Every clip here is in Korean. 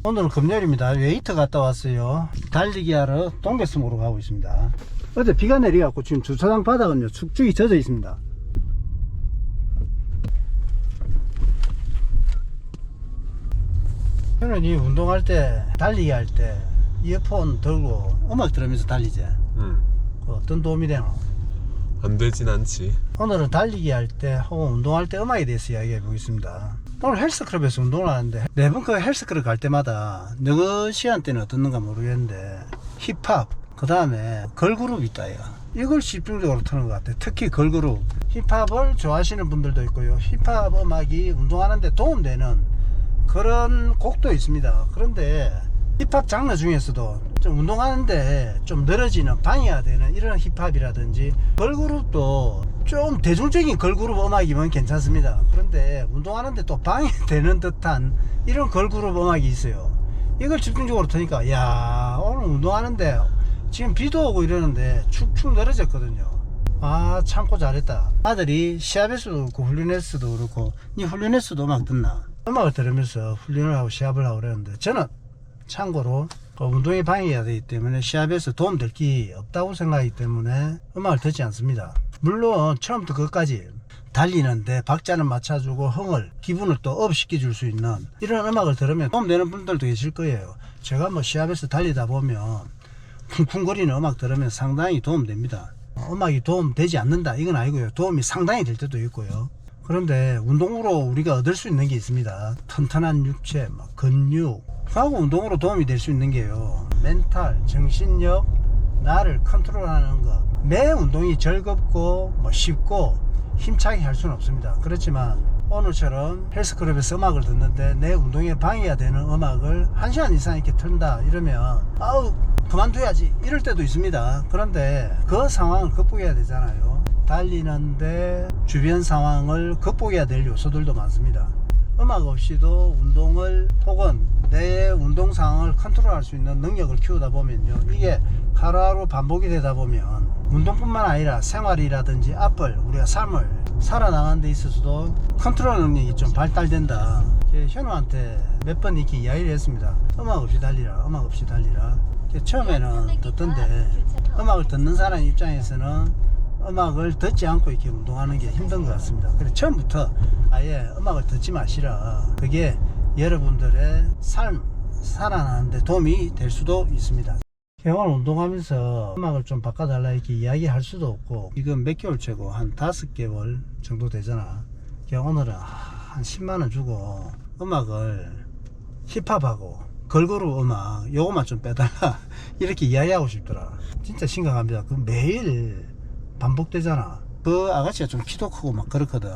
오늘은 금요일입니다. 웨이트 갔다 왔어요. 달리기 하러 동계섬으로 가고 있습니다. 어제 비가 내려갖고 지금 주차장 바닥은요 축축이 젖어 있습니다. 저는 이 운동할 때, 달리기 할 때 이어폰 들고 음악 들으면서 달리지. 어떤 도움이 되나? 안 되진 않지. 오늘은 달리기 할 때 혹은 운동할 때 음악에 대해서 이야기해 보겠습니다. 오늘 헬스클럽에서 운동을 하는데 매번 그 헬스클럽 갈 때마다 너그 시간대는 어떻는가 모르겠는데 힙합, 그 다음에 걸그룹 있다 이걸 집중적으로 트는 것 같아. 특히 걸그룹, 힙합을 좋아하시는 분들도 있고요, 힙합 음악이 운동하는데 도움되는 그런 곡도 있습니다. 그런데 힙합 장르 중에서도 좀 운동하는데 좀 늘어지는, 방해가 되는 이런 힙합이라든지 걸그룹도 좀 대중적인 걸그룹 음악이면 괜찮습니다. 그런데 운동하는데 또 방해되는 듯한 이런 걸그룹 음악이 있어요. 이걸 집중적으로 트니까 야, 오늘 운동하는데 지금 비도 오고 이러는데 축축 늘어졌거든요. 아, 참고 잘했다. 아들이 시합에서도 그렇고 훈련에서도 그렇고, 니 훈련에서도 음악 듣나? 음악을 들으면서 훈련을 하고 시합을 하고 그러는데, 저는 참고로 운동에 방해가 되기 때문에 시합에서 도움될 게 없다고 생각하기 때문에 음악을 듣지 않습니다. 물론 처음부터 끝까지 달리는데 박자는 맞춰주고 흥을, 기분을 또 업 시켜줄 수 있는 이런 음악을 들으면 도움되는 분들도 계실 거예요. 제가 뭐 시합에서 달리다 보면 쿵쿵거리는 음악 들으면 상당히 도움됩니다. 음악이 도움되지 않는다 이건 아니고요, 도움이 상당히 될 때도 있고요. 그런데 운동으로 우리가 얻을 수 있는 게 있습니다. 튼튼한 육체, 근육 하고 운동으로 도움이 될 수 있는 게요, 멘탈, 정신력, 나를 컨트롤하는 것. 매 운동이 즐겁고 쉽고 힘차게 할 수는 없습니다. 그렇지만 오늘처럼 헬스클럽에서 음악을 듣는데 내 운동에 방해가 되는 음악을 1시간 이상 이렇게 틀다 이러면 아우 그만둬야지 이럴 때도 있습니다. 그런데 그 상황을 극복해야 되잖아요. 달리는데 주변 상황을 극복해야 될 요소들도 많습니다. 음악 없이도 운동을 혹은 내 운동 상황을 컨트롤할 수 있는 능력을 키우다 보면요, 이게 하루하루 반복이 되다 보면 운동뿐만 아니라 생활이라든지 앞을 우리가 삶을 살아나가는 데 있어서도 컨트롤 능력이 좀 발달된다. 현우한테 몇 번 이렇게 이야기를 했습니다. 음악 없이 달리라, 음악 없이 달리라. 처음에는 듣던데 음악을 듣는 사람 입장에서는 음악을 듣지 않고 이렇게 운동하는 게 힘든 것 같습니다. 그래서 처음부터 아예 음악을 듣지 마시라. 그게 여러분들의 삶 살아나는데 도움이 될 수도 있습니다. 오늘 운동하면서 음악을 좀 바꿔달라 이렇게 이야기할 수도 없고, 이건 몇 개월째고 한 5개월 정도 되잖아. 오늘은 한 10만원 주고 음악을 힙합하고 걸그룹 음악 요것만 좀 빼달라 이렇게 이야기하고 싶더라. 진짜 심각합니다. 그 매일 반복되잖아. 그 아가씨가 좀 키도 크고 그렇거든.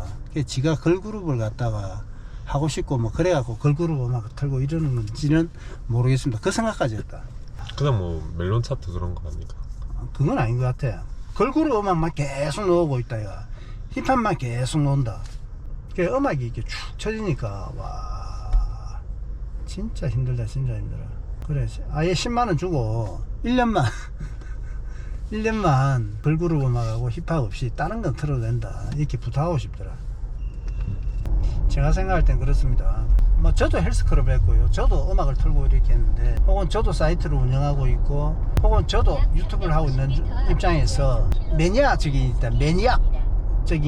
지가 걸그룹을 갖다가 하고 싶고 그래갖고 걸그룹 음악 틀고 이러는 건지는 모르겠습니다. 그 생각까지 했다. 그냥 멜론 차트 그런 거 아닌가? 그건 아닌 것 같아. 걸그룹 음악만 계속 넣고 있다 이가. 힙합만 계속 넣는다. 음악이 이렇게 축 쳐지니까 와 진짜 힘들다, 진짜 힘들어. 그래 아예 10만원 주고 1년만 1년만 걸그룹 음악하고 힙합 없이 다른 건 틀어도 된다 이렇게 부탁하고 싶더라. 제가 생각할 땐 그렇습니다. 저도 헬스클럽 했고요, 저도 음악을 틀고 이렇게 했는데, 혹은 저도 사이트를 운영하고 있고, 혹은 저도 유튜브를 하고 있는 입장에서 매니악적인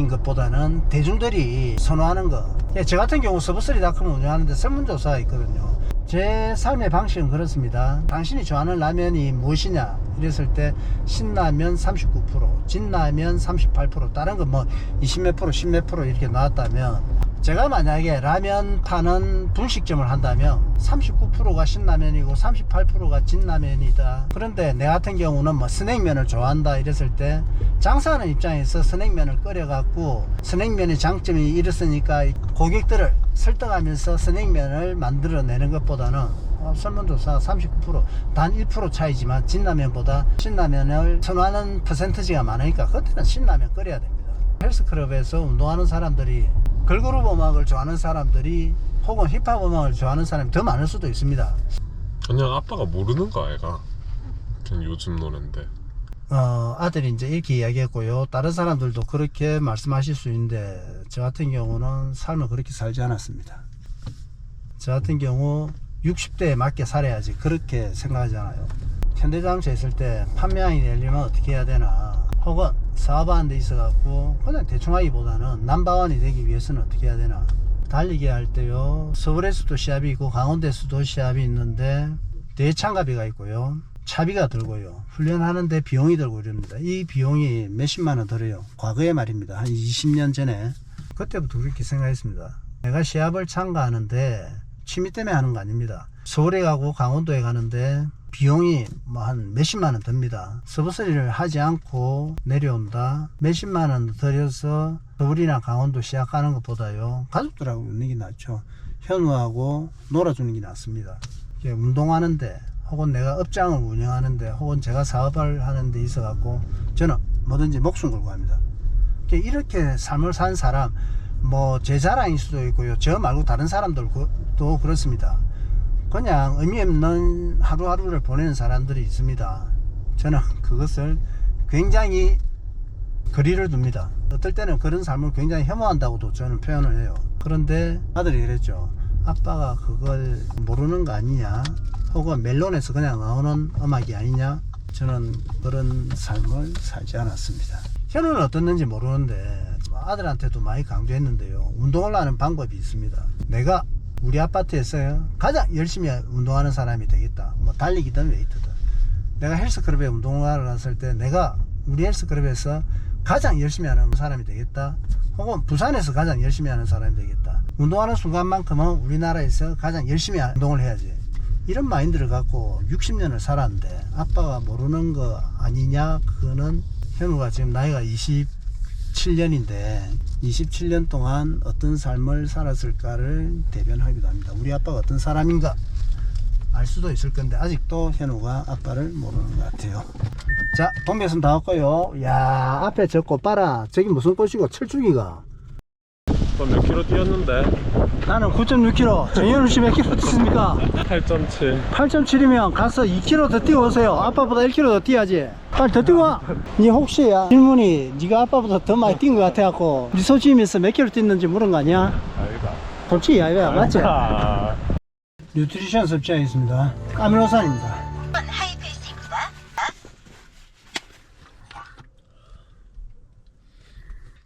것보다는 대중들이 선호하는 거. 저 같은 경우 서브스리닷컴을 운영하는데 설문조사가 있거든요. 제 삶의 방식은 그렇습니다. 당신이 좋아하는 라면이 무엇이냐 이랬을 때 신라면 39%, 진라면 38%, 다른 거 20몇 프로, 10몇 프로 이렇게 나왔다면, 제가 만약에 라면 파는 분식점을 한다면 39%가 신라면이고 38%가 진라면이다. 그런데 내 같은 경우는 스낵면을 좋아한다 이랬을 때, 장사하는 입장에서 스낵면을 끓여갖고 스낵면의 장점이 이렇으니까 고객들을 설득하면서 스낵면을 만들어내는 것보다는 설문조사 39%, 단 1% 차이지만 진라면보다 신라면을 선호하는 퍼센트지가 많으니까 그때는 신라면 끓여야 됩니다. 헬스클럽에서 운동하는 사람들이, 걸그룹 음악을 좋아하는 사람들이 혹은 힙합 음악을 좋아하는 사람이 더 많을 수도 있습니다. 그냥 아빠가 모르는 거 아이가? 그냥 요즘 노랜데. 아들이 이제 이렇게 이야기했고요, 다른 사람들도 그렇게 말씀하실 수 있는데, 저 같은 경우는 삶을 그렇게 살지 않았습니다. 저 같은 경우 60대에 맞게 살아야지 그렇게 생각하잖아요. 현대자동차 있을 때 판매량이 내려면 어떻게 해야 되나, 혹은 사업하는 데 있어 갖고 그냥 대충 하기보다는 넘버원이 되기 위해서는 어떻게 해야 되나. 달리기 할 때요, 서울에서도 시합이 있고 강원도에서도 시합이 있는데 대창가비가 있고요, 차비가 들고요, 훈련하는데 비용이 들고 이럽니다. 이 비용이 몇십만 원 들어요. 과거에 말입니다. 한 20년 전에. 그때부터 그렇게 생각했습니다. 내가 시합을 참가하는데 취미 때문에 하는 거 아닙니다. 서울에 가고 강원도에 가는데 비용이 뭐 한 몇십만 원 듭니다. 서브서리를 하지 않고 내려온다, 몇십만 원 들여서 서울이나 강원도 시합하는 것보다요, 가족들하고 있는 게 낫죠. 현우하고 놀아주는 게 낫습니다. 운동하는데, 혹은 내가 업장을 운영하는데, 혹은 제가 사업을 하는 데 있어 갖고 저는 뭐든지 목숨 걸고 합니다. 이렇게 삶을 산 사람, 뭐 제 자랑일 수도 있고요, 저 말고 다른 사람들도 그렇습니다. 그냥 의미 없는 하루하루를 보내는 사람들이 있습니다. 저는 그것을 굉장히 거리를 둡니다. 어떨 때는 그런 삶을 굉장히 혐오한다고도 저는 표현을 해요. 그런데 아들이 그랬죠. 아빠가 그걸 모르는 거 아니냐, 혹은 멜론에서 그냥 나오는 음악이 아니냐. 저는 그런 삶을 살지 않았습니다. 현우는 어떻는지 모르는데 아들한테도 많이 강조했는데요, 운동을 하는 방법이 있습니다. 내가 우리 아파트에서 가장 열심히 운동하는 사람이 되겠다. 뭐 달리기든 웨이트든. 내가 헬스클럽에 운동을 하러 갔을 때 내가 우리 헬스클럽에서 가장 열심히 하는 사람이 되겠다. 혹은 부산에서 가장 열심히 하는 사람이 되겠다. 운동하는 순간만큼은 우리나라에서 가장 열심히 운동을 해야지. 이런 마인드를 갖고 60년을 살았는데 아빠가 모르는 거 아니냐. 그거는 현우가 지금 나이가 27년인데 27년 동안 어떤 삶을 살았을까를 대변하기도 합니다. 우리 아빠가 어떤 사람인가 알 수도 있을 건데 아직도 현우가 아빠를 모르는 것 같아요. 자, 동백선 다 왔고요. 야, 앞에 저 꽃 봐라. 저기 무슨 꽃이고, 철쭉이가. 또 몇 킬로 뛰었는데? 나는 9.6km. 정현우 씨 몇 킬로 뛰습니까? 8.7. 8.7이면 가서 2km 더 뛰어오세요. 아빠보다 1km 더 뛰어야지. 빨리 더 뛰어 와. 니 혹시 질문이 네가 아빠보다 더 많이 뛴 것 같아갖고 니 소지면서 몇 킬로 뛰는지 물은 거 아니야? 아이가. 솔직히 야외야, 맞지? 아. 뉴트리션 섭취하겠습니다. 아미노산입니다.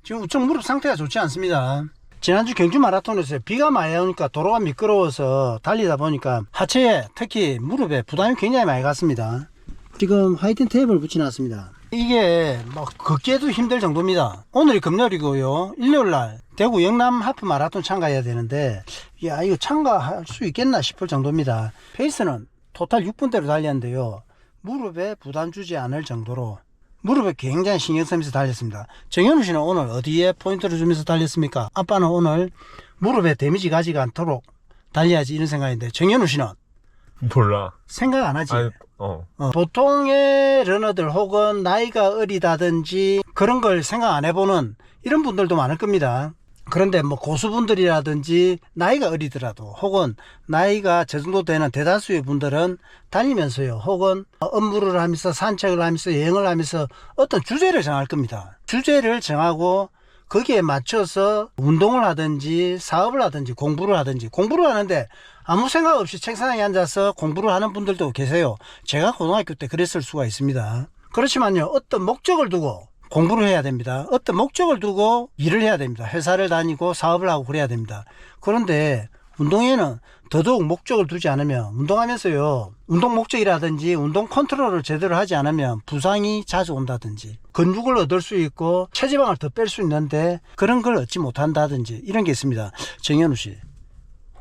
지금 우측 무릎 상태가 좋지 않습니다. 지난주 경주 마라톤에서 비가 많이 오니까 도로가 미끄러워서 달리다 보니까 하체에, 특히 무릎에 부담이 굉장히 많이 갔습니다. 지금 화이팅 테이프를 붙여놨습니다. 이게 막 걷기에도 힘들 정도입니다. 오늘이 금요일이고요, 일요일날 대구 영남 하프 마라톤 참가해야 되는데, 야, 이거 참가할 수 있겠나 싶을 정도입니다. 페이스는 토탈 6분대로 달렸는데요, 무릎에 부담 주지 않을 정도로 무릎에 굉장히 신경 쓰면서 달렸습니다. 정현우 씨는 오늘 어디에 포인트를 주면서 달렸습니까? 아빠는 오늘 무릎에 데미지 가지가 않도록 달려야지 이런 생각인데, 정현우 씨는 몰라. 생각 안 하지? 아니, 보통의 러너들 혹은 나이가 어리다든지 그런 걸 생각 안 해보는 이런 분들도 많을 겁니다. 그런데 뭐 고수분들이라든지 나이가 어리더라도 혹은 나이가 저 정도 되는 대다수의 분들은 달리면서요, 혹은 업무를 하면서 산책을 하면서 여행을 하면서 어떤 주제를 정할 겁니다. 주제를 정하고 거기에 맞춰서 운동을 하든지 사업을 하든지 공부를 하는데 아무 생각 없이 책상에 앉아서 공부를 하는 분들도 계세요. 제가 고등학교 때 그랬을 수가 있습니다. 그렇지만요, 어떤 목적을 두고 공부를 해야 됩니다. 어떤 목적을 두고 일을 해야 됩니다. 회사를 다니고 사업을 하고 그래야 됩니다. 그런데 운동에는 더더욱 목적을 두지 않으면, 운동하면서요, 운동 목적이라든지 운동 컨트롤을 제대로 하지 않으면 부상이 자주 온다든지, 근육을 얻을 수 있고 체지방을 더 뺄 수 있는데 그런 걸 얻지 못한다든지 이런 게 있습니다. 정현우 씨,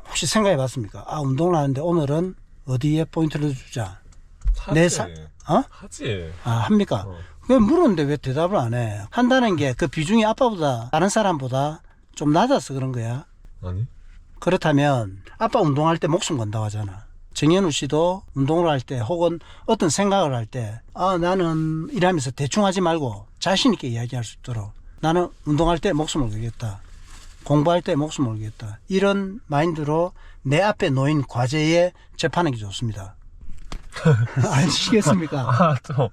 혹시 생각해 봤습니까? 아, 운동을 하는데 오늘은 어디에 포인트를 주자. 하지. 하지. 아, 합니까? 왜 물었는데 왜 대답을 안 해? 한다는 게 그 비중이 아빠보다, 다른 사람보다 좀 낮아서 그런 거야? 아니? 그렇다면 아빠 운동할 때 목숨 건다고 하잖아. 정현우 씨도 운동을 할 때 혹은 어떤 생각을 할 때, 아, 나는 일하면서 대충 하지 말고 자신 있게 이야기할 수 있도록, 나는 운동할 때 목숨을 걸겠다, 공부할 때 목숨을 걸겠다, 이런 마인드로 내 앞에 놓인 과제에 접하는 게 좋습니다. 아시겠습니까? 아, 또,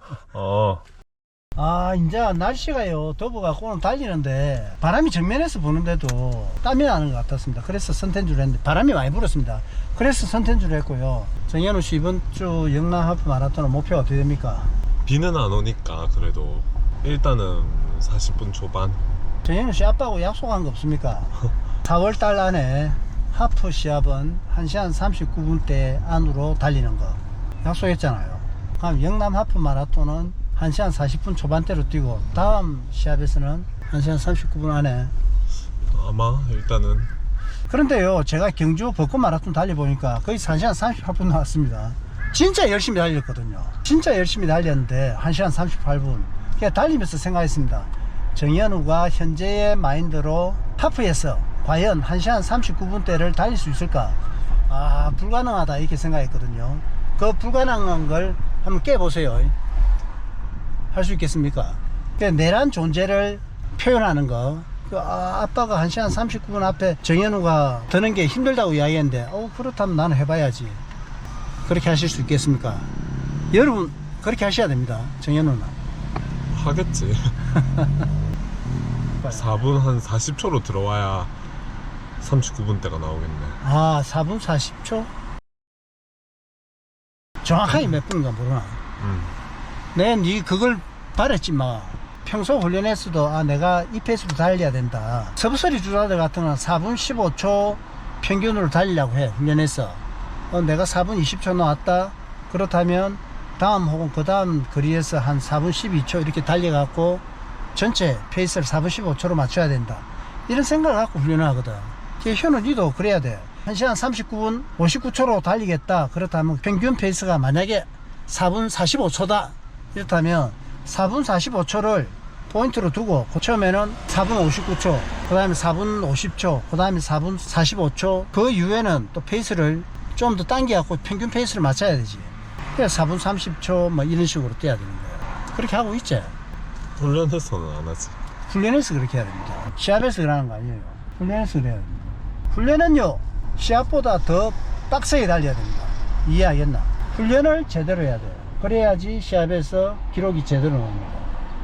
아, 이제 날씨가요, 더워갖고는 달리는데, 바람이 정면에서 부는데도 땀이 나는 것 같았습니다. 그래서 선텐주를 했는데, 바람이 많이 불었습니다. 그래서 선텐주를 했고요. 정현우 씨, 이번 주 영남 하프 마라톤 목표가 어떻게 됩니까? 비는 안 오니까 그래도 일단은 40분 초반. 정현우 씨 아빠하고 약속한 거 없습니까? 4월달 안에 하프 시합은 1시간 39분대 안으로 달리는 거 약속했잖아요. 그럼 영남 하프 마라톤은 1시간 40분 초반대로 뛰고 다음 시합에서는 1시간 39분 안에. 아마 일단은. 그런데요, 제가 경주 벚꽃 마라톤 달려보니까 거의 1시간 38분 나왔습니다. 진짜 열심히 달렸거든요. 진짜 열심히 달렸는데 1시간 38분. 그냥 달리면서 생각했습니다. 정현우가 현재의 마인드로 하프에서 과연 1시간 39분대를 달릴 수 있을까? 아, 불가능하다 이렇게 생각했거든요. 그 불가능한 걸 한번 깨보세요. 할 수 있겠습니까? 내란 존재를 표현하는 거. 아빠가 1시간 39분 앞에 정현우가 드는 게 힘들다고 이야기했는데, 그렇다면 나는 해봐야지. 그렇게 하실 수 있겠습니까? 여러분, 그렇게 하셔야 됩니다. 정현우는. 하겠지. 4분 한 40초로 들어와야 39분대가 나오겠네. 아, 4분 40초? 정확하게 몇 분인가 모르나? 네 그걸 바랬지만 평소 훈련에서도 내가 이 페이스로 달려야 된다. 서브서리 주자들 같은 경우는 4분 15초 평균으로 달리려고 해. 훈련에서 내가 4분 20초 나왔다. 그렇다면 다음 혹은 그 다음 거리에서 한 4분 12초 이렇게 달려갖고 전체 페이스를 4분 15초로 맞춰야 된다. 이런 생각을 갖고 훈련을 하거든. 현우 니도 그래야 돼. 1시간 39분 59초로 달리겠다. 그렇다면 평균 페이스가 만약에 4분 45초다. 이렇다면 4분 45초를 포인트로 두고 처음에는 4분 59초, 그 다음에 4분 50초, 그 다음에 4분 45초, 그 이후에는 또 페이스를 좀 더 당겨갖고 평균 페이스를 맞춰야 되지. 그래서 4분 30초 뭐 이런 식으로 뛰어야 되는 거야. 그렇게 하고 있지. 훈련에서는 안 하지. 훈련에서 그렇게 해야 됩니다. 시합에서 그러는 거 아니에요. 훈련에서 그래야 됩니다. 훈련은요, 시합보다 더 빡세게 달려야 됩니다. 이해하겠나? 훈련을 제대로 해야 돼요. 그래야지 시합에서 기록이 제대로 나옵니다.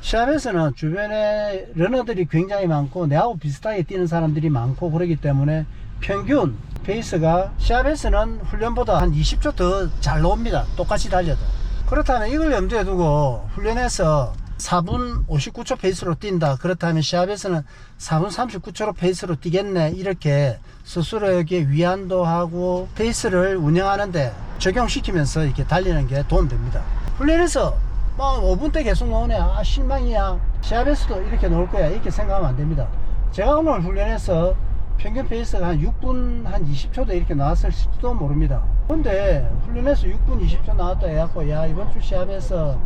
시합에서는 주변에 러너들이 굉장히 많고 내하고 비슷하게 뛰는 사람들이 많고 그러기 때문에 평균 페이스가 시합에서는 훈련보다 한 20초 더 잘 나옵니다. 똑같이 달려도. 그렇다면 이걸 염두에 두고 훈련에서 4분 59초 페이스로 뛴다. 그렇다면 시합에서는 4분 39초로 페이스로 뛰겠네. 이렇게 스스로에게 위안도 하고 페이스를 운영하는데 적용시키면서 이렇게 달리는 게 도움됩니다. 훈련에서 막 5분대 계속 나오네. 실망이야. 시합에서도 이렇게 나올 거야. 이렇게 생각하면 안 됩니다. 제가 오늘 훈련에서 평균 페이스가 한 6분 한 20초도 이렇게 나왔을지도 모릅니다. 근데 훈련에서 6분 20초 나왔다 해갖고 야, 이번 주 시합에서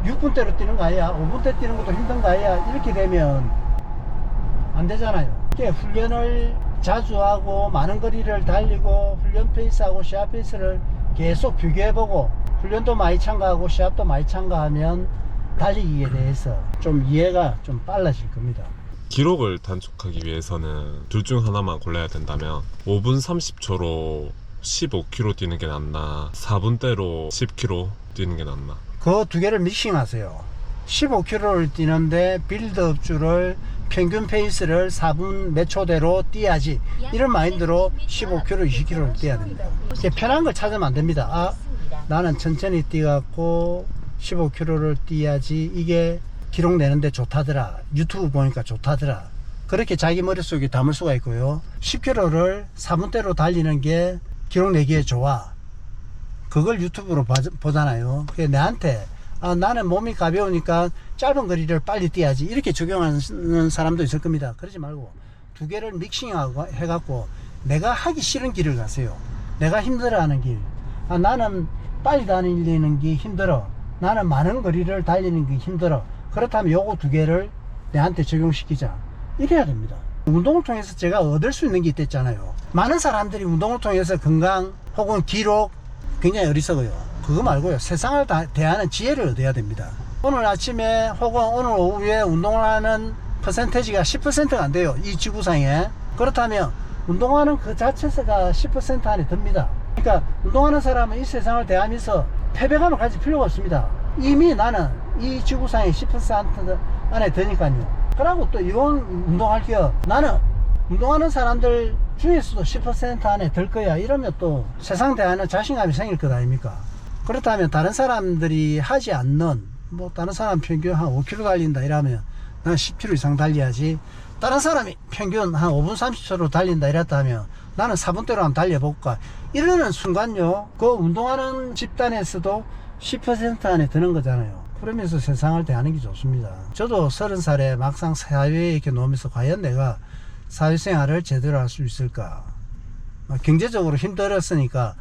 6분대로 뛰는 거 아니야? 5분대 뛰는 것도 힘든 거 아니야? 이렇게 되면 안 되잖아요. 이렇게 훈련을 자주 하고 많은 거리를 달리고 훈련 페이스하고 시합 페이스를 계속 비교해보고 훈련도 많이 참가하고 시합도 많이 참가하면 달리기에 대해서 좀 이해가 좀 빨라질 겁니다. 기록을 단축하기 위해서는 둘 중 하나만 골라야 된다면 5분 30초로 15km 뛰는 게 낫나 4분대로 10km 뛰는 게 낫나. 그 두 개를 믹싱하세요. 15km를 뛰는데 빌드업주를 평균 페이스를 4분 몇 초대로 뛰어야지. 이런 마인드로 15km, 20km를 뛰어야 됩니다. 이렇게 편한 걸 찾으면 안 됩니다. 나는 천천히 뛰어갖고 15km를 뛰어야지. 이게 기록 내는데 좋다더라. 유튜브 보니까 좋다더라. 그렇게 자기 머릿속에 담을 수가 있고요. 10km를 4분대로 달리는 게 기록 내기에 좋아. 그걸 유튜브로 보잖아요. 그게 내한테 나는 몸이 가벼우니까 짧은 거리를 빨리 뛰어야지 이렇게 적용하는 사람도 있을 겁니다. 그러지 말고 두 개를 믹싱하고 해갖고 내가 하기 싫은 길을 가세요. 내가 힘들어하는 길. 나는 빨리 달리는 게 힘들어. 나는 많은 거리를 달리는 게 힘들어. 그렇다면 요거 두 개를 내한테 적용시키자. 이래야 됩니다. 운동을 통해서 제가 얻을 수 있는 게 있댔잖아요. 많은 사람들이 운동을 통해서 건강 혹은 기록 굉장히 어리석어요. 그거 말고요, 세상을 대하는 지혜를 얻어야 됩니다. 오늘 아침에 혹은 오늘 오후에 운동을 하는 퍼센테지가 10%가 안 돼요, 이 지구상에. 그렇다면 운동하는 그 자체가 10% 안에 듭니다. 그러니까 운동하는 사람은 이 세상을 대하면서 패배감을 가질 필요가 없습니다. 이미 나는 이 지구상의 10% 안에 드니까요. 그러고 또 이건 운동할게요. 나는 운동하는 사람들 중에서도 10% 안에 들 거야. 이러면 또 세상 대하는 자신감이 생길 것 아닙니까? 그렇다면 다른 사람들이 하지 않는, 뭐 다른 사람 평균 한 5km 달린다 이러면 난 10km 이상 달려야지. 다른 사람이 평균 한 5분 30초로 달린다 이랬다 하면 나는 4분대로 한번 달려볼까. 이러는 순간요, 그 운동하는 집단에서도 10% 안에 드는 거잖아요. 그러면서 세상을 대하는 게 좋습니다. 저도 30살에 막상 사회에 이렇게 놓으면서 과연 내가 사회생활을 제대로 할 수 있을까. 경제적으로 힘들었으니까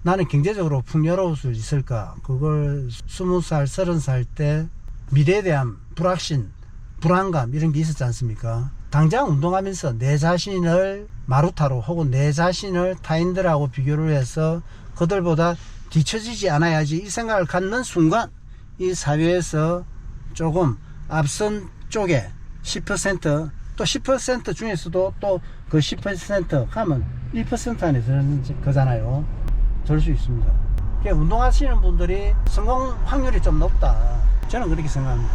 나는 경제적으로 풍요로울 수 있을까. 그걸 20살, 30살 때 미래에 대한 불확신, 불안감 이런 게 있었지 않습니까? 당장 운동하면서 내 자신을 마루타로 혹은 내 자신을 타인들하고 비교를 해서 그들보다 뒤처지지 않아야지 이 생각을 갖는 순간 이 사회에서 조금 앞선 쪽에 10% 또 10% 중에서도 또 그 10% 하면 1% 안에 드는 거잖아요. 들 수 있습니다. 그러니까 운동하시는 분들이 성공 확률이 좀 높다. 저는 그렇게 생각합니다.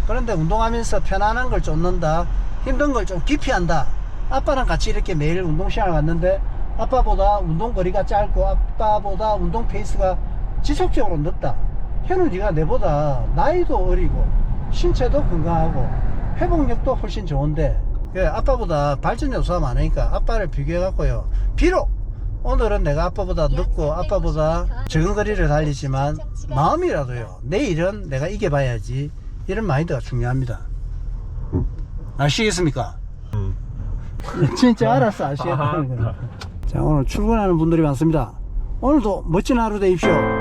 그런데 운동하면서 편안한 걸 쫓는다, 힘든 걸 좀 깊이 한다. 아빠랑 같이 이렇게 매일 운동 시간을 갔는데 아빠보다 운동 거리가 짧고 아빠보다 운동 페이스가 지속적으로 늦다. 현우 네가 내보다 나이도 어리고 신체도 건강하고 회복력도 훨씬 좋은데 아빠보다 발전 요소가 많으니까 아빠를 비교해갖고요, 비록 오늘은 내가 아빠보다 늦고 아빠보다 적은 거리를 달리지만 마음이라도요, 내일은 내가 이겨봐야지. 이런 마인드가 중요합니다. 아시겠습니까? 진짜 알았어, 아시겠다는 거야. 자, 오늘 출근하는 분들이 많습니다. 오늘도 멋진 하루 되십시오.